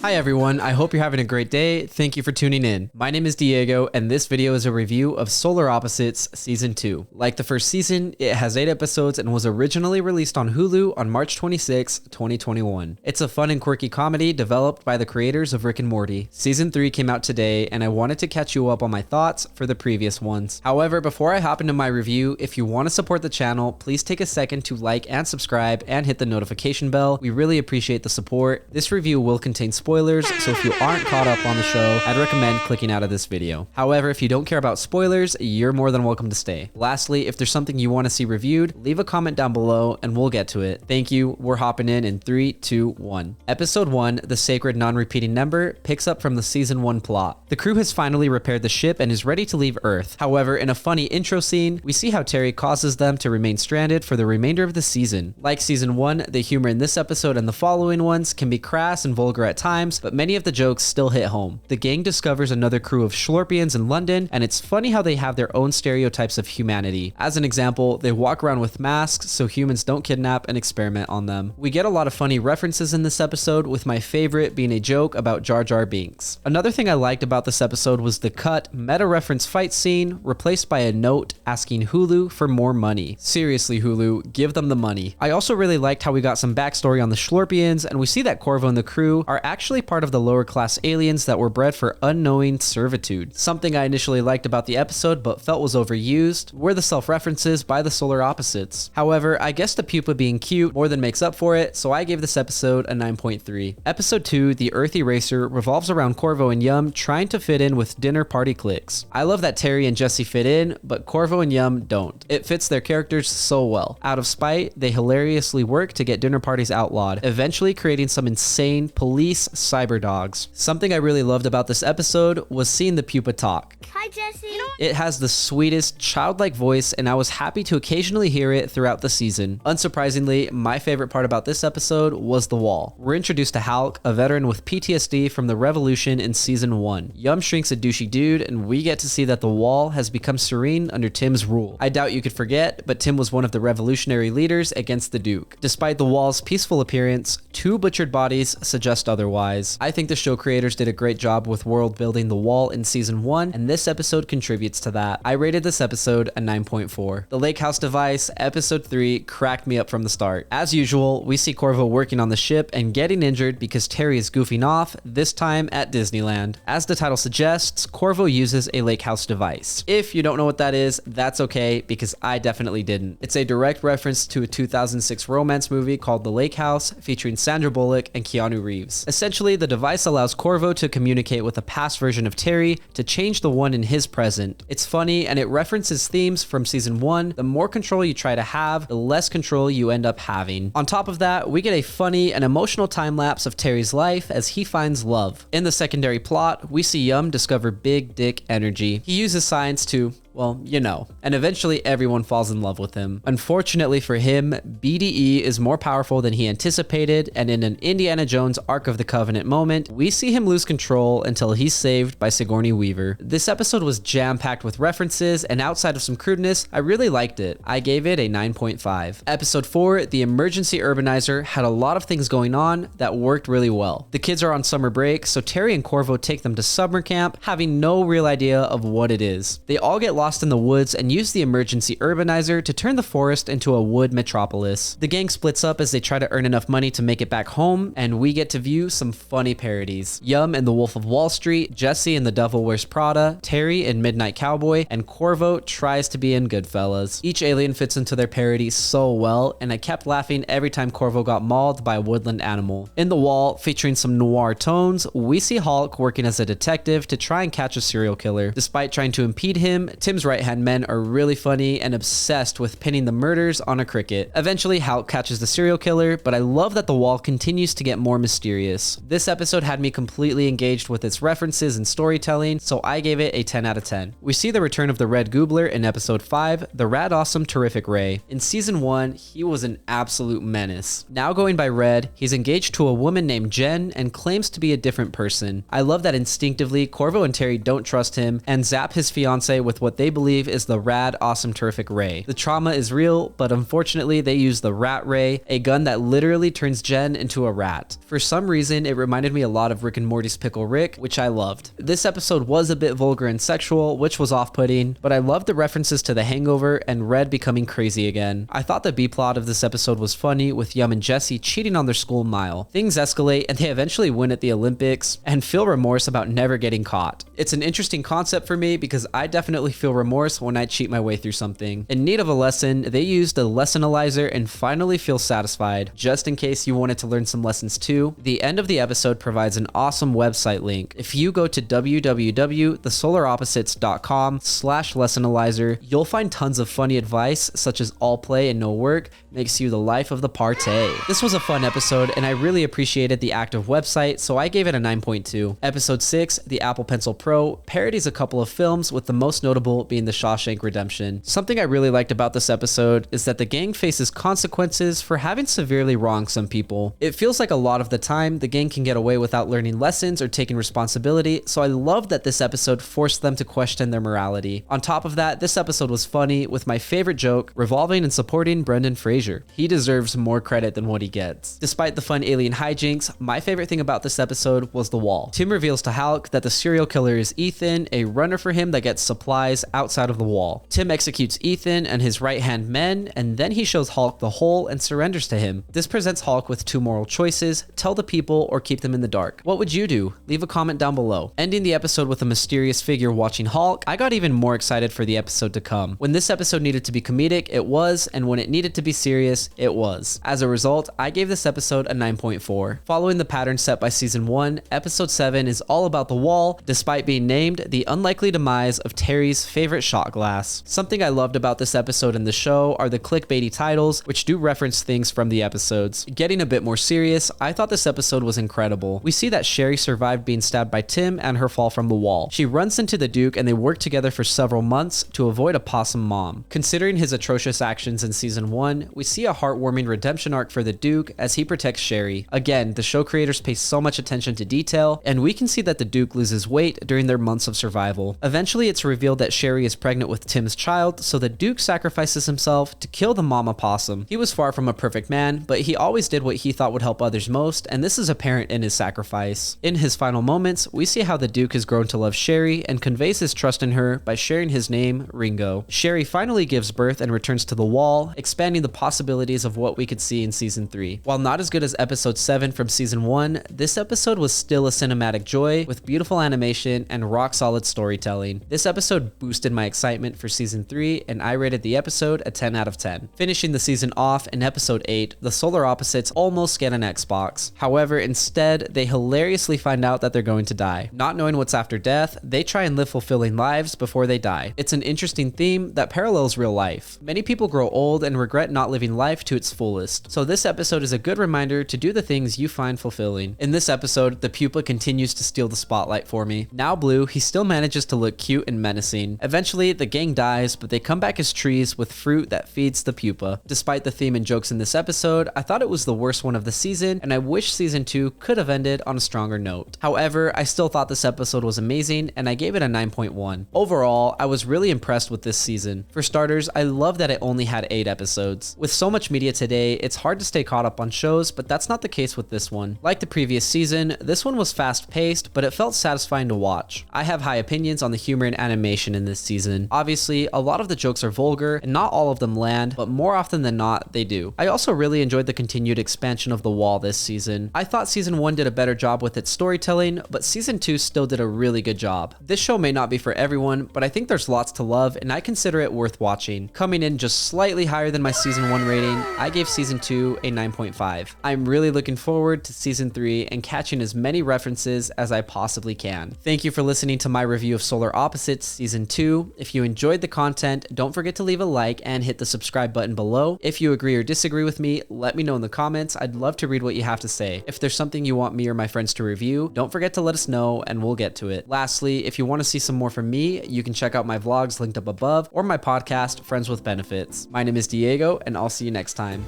Hi everyone, I hope you're having a great day. Thank you for tuning in. My name is Diego, and this video is a review of Solar Opposites Season 2. Like the first season, it has 8 episodes and was originally released on Hulu on March 26, 2021. It's a fun and quirky comedy developed by the creators of Rick and Morty. Season 3 came out today, and I wanted to catch you up on my thoughts for the previous ones. However, before I hop into my review, if you want to support the channel, please take a second to like and subscribe and hit the notification bell. We really appreciate the support. This review will contain spoilers, so if you aren't caught up on the show, I'd recommend clicking out of this video. However, if you don't care about spoilers, you're more than welcome to stay. Lastly, if there's something you want to see reviewed, leave a comment down below and we'll get to it. Thank you. We're hopping in 3, 2, 1. Episode 1, The Sacred Non-Repeating Number, picks up from the Season 1 plot. The crew has finally repaired the ship and is ready to leave Earth. However, in a funny intro scene, we see how Terry causes them to remain stranded for the remainder of the season. Like Season 1, the humor in this episode and the following ones can be crass and vulgar at times, but many of the jokes still hit home. The gang discovers another crew of Schlorpians in London, and it's funny how they have their own stereotypes of humanity. As an example, they walk around with masks so humans don't kidnap and experiment on them. We get a lot of funny references in this episode, with my favorite being a joke about Jar Jar Binks. Another thing I liked about this episode was the cut meta-reference fight scene replaced by a note asking Hulu for more money. Seriously, Hulu, give them the money. I also really liked how we got some backstory on the Schlorpians, and we see that Korvo and the crew are actually part of the lower class aliens that were bred for unknowing servitude. Something I initially liked about the episode but felt was overused were the self-references by the Solar Opposites. However, I guess the Pupa being cute more than makes up for it, so I gave this episode a 9.3. Episode 2, The Earth Eraser, revolves around Korvo and Yum trying to fit in with dinner party cliques. I love that Terry and Jesse fit in, but Korvo and Yum don't. It fits their characters so well. Out of spite, they hilariously work to get dinner parties outlawed, eventually creating some insane police cyber dogs. Something I really loved about this episode was seeing the Pupa talk. Hi, Jesse. It has the sweetest, childlike voice, and I was happy to occasionally hear it throughout the season. Unsurprisingly, my favorite part about this episode was the wall. We're introduced to Halk, a veteran with PTSD from the revolution in Season 1. Yum shrinks a douchey dude, and we get to see that the wall has become serene under Tim's rule. I doubt you could forget, but Tim was one of the revolutionary leaders against the Duke. Despite the wall's peaceful appearance, 2 butchered bodies suggest otherwise. I think the show creators did a great job with world building the wall in Season 1, and this episode contributes to that. I rated this episode a 9.4. The lake house device, episode 3, cracked me up from the start. As usual, we see Korvo working on the ship and getting injured because Terry is goofing off, this time at Disneyland. As the title suggests, Korvo uses a lake house device. If you don't know what that is, that's okay, because I definitely didn't. It's a direct reference to a 2006 romance movie called The Lake House, featuring Sandra Bullock and Keanu Reeves. Essentially, the device allows Korvo to communicate with a past version of Terry to change the one in his present. It's funny, and it references themes from Season 1. The more control you try to have, the less control you end up having. On top of that, we get a funny and emotional time lapse of Terry's life as he finds love. In the secondary plot, we see Yum discover big dick energy. He uses science to, well, you know, and eventually everyone falls in love with him. Unfortunately for him, BDE is more powerful than he anticipated, and in an Indiana Jones Ark of the Covenant moment, we see him lose control until he's saved by Sigourney Weaver. This episode was jam-packed with references, and outside of some crudeness, I really liked it. I gave it a 9.5. Episode 4, The Emergency Urbanizer, had a lot of things going on that worked really well. The kids are on summer break, so Terry and Korvo take them to summer camp, having no real idea of what it is. They all get lost in the woods and use the emergency urbanizer to turn the forest into a wood metropolis. The gang splits up as they try to earn enough money to make it back home, and we get to view some funny parodies. Yum in The Wolf of Wall Street, Jesse in The Devil Wears Prada, Terry in Midnight Cowboy, and Korvo tries to be in Goodfellas. Each alien fits into their parody so well, and I kept laughing every time Korvo got mauled by a woodland animal. In The Wall, featuring some noir tones, we see Hulk working as a detective to try and catch a serial killer. Despite trying to impede him, Tim's right-hand men are really funny and obsessed with pinning the murders on a cricket. Eventually, Halk catches the serial killer, but I love that the wall continues to get more mysterious. This episode had me completely engaged with its references and storytelling, so I gave it a 10 out of 10. We see the return of the Red Goobler in episode 5, the Rad Awesome Terrific Ray. In Season 1, he was an absolute menace. Now going by Red, he's engaged to a woman named Jen and claims to be a different person. I love that instinctively Korvo and Terry don't trust him and zap his fiance with what they they believe is the rad, awesome, terrific ray. The trauma is real, but unfortunately they use the rat ray, a gun that literally turns Jen into a rat. For some reason, it reminded me a lot of Rick and Morty's Pickle Rick, which I loved. This episode was a bit vulgar and sexual, which was off-putting, but I loved the references to The Hangover and Red becoming crazy again. I thought the B-plot of this episode was funny, with Yum and Jesse cheating on their school mile. Things escalate and they eventually win at the Olympics and feel remorse about never getting caught. It's an interesting concept for me because I definitely feel remorse when I cheat my way through something. In need of a lesson, they use the lessonalizer and finally feel satisfied. Just in case you wanted to learn some lessons too, the end of the episode provides an awesome website link. If you go to www.thesolaropposites.com/lessonalizer, you'll find tons of funny advice such as all play and no work makes you the life of the party. This was a fun episode and I really appreciated the active website, so I gave it a 9.2. Episode 6, the Apple Pencil Pro, parodies a couple of films, with the most notable being The Shawshank Redemption. Something I really liked about this episode is that the gang faces consequences for having severely wronged some people. It feels like a lot of the time the gang can get away without learning lessons or taking responsibility, so I love that this episode forced them to question their morality. On top of that, this episode was funny, with my favorite joke revolving and supporting Brendan Fraser. He deserves more credit than what he gets. Despite the fun alien hijinks, my favorite thing about this episode was the wall. Tim reveals to Hulk that the serial killer is Ethan, a runner for him that gets supplies outside of the wall. Tim executes Ethan and his right-hand men, and then he shows Hulk the hole and surrenders to him. This presents Hulk with two moral choices: tell the people or keep them in the dark. What would you do? Leave a comment down below. Ending the episode with a mysterious figure watching Hulk, I got even more excited for the episode to come. When this episode needed to be comedic, it was, and when it needed to be serious, it was. As a result, I gave this episode a 9.4. Following the pattern set by season 1, episode 7 is all about the wall, despite being named the unlikely demise of Terry's favorite shot glass. Something I loved about this episode and the show are the clickbaity titles, which do reference things from the episodes. Getting a bit more serious, I thought this episode was incredible. We see that Sherry survived being stabbed by Tim and her fall from the wall. She runs into the Duke and they work together for several months to avoid a possum mom. Considering his atrocious actions in season 1, we see a heartwarming redemption arc for the Duke as he protects Sherry. Again, the show creators pay so much attention to detail, and we can see that the Duke loses weight during their months of survival. Eventually, it's revealed that Sherry is pregnant with Tim's child, so the Duke sacrifices himself to kill the mama possum. He was far from a perfect man, but he always did what he thought would help others most, and this is apparent in his sacrifice. In his final moments, we see how the Duke has grown to love Sherry and conveys his trust in her by sharing his name, Ringo. Sherry finally gives birth and returns to the wall, expanding the possibilities of what we could see in season 3. While not as good as episode 7 from season 1, this episode was still a cinematic joy with beautiful animation and rock solid storytelling. This episode boosted my excitement for season 3, and I rated the episode a 10 out of 10. Finishing the season off in episode 8, the Solar Opposites almost get an Xbox. However, instead, they hilariously find out that they're going to die. Not knowing what's after death, they try and live fulfilling lives before they die. It's an interesting theme that parallels real life. Many people grow old and regret not living life to its fullest. So this episode is a good reminder to do the things you find fulfilling. In this episode, the Pupa continues to steal the spotlight for me. Now blue, he still manages to look cute and menacing. Eventually, the gang dies, but they come back as trees with fruit that feeds the Pupa. Despite the theme and jokes in this episode, I thought it was the worst one of the season, and I wish season 2 could have ended on a stronger note. However, I still thought this episode was amazing, and I gave it a 9.1. Overall, I was really impressed with this season. For starters, I love that it only had 8 episodes. With so much media today, it's hard to stay caught up on shows, but that's not the case with this one. Like the previous season, this one was fast-paced, but it felt satisfying to watch. I have high opinions on the humor and animation in this season. Obviously, a lot of the jokes are vulgar, and not all of them land, but more often than not, they do. I also really enjoyed the continued expansion of the wall this season. I thought season 1 did a better job with its storytelling, but season 2 still did a really good job. This show may not be for everyone, but I think there's lots to love, and I consider it worth watching. Coming in just slightly higher than my season 1 rating, I gave season 2 a 9.5. I'm really looking forward to season 3 and catching as many references as I possibly can. Thank you for listening to my review of Solar Opposites season 2. If you enjoyed the content, don't forget to leave a like and hit the subscribe button below. If you agree or disagree with me, let me know in the comments. I'd love to read what you have to say. If there's something you want me or my friends to review, don't forget to let us know and we'll get to it. Lastly, if you want to see some more from me, you can check out my vlogs linked up above or my podcast, Friends with Benefits. My name is Diego, and I'll see you next time.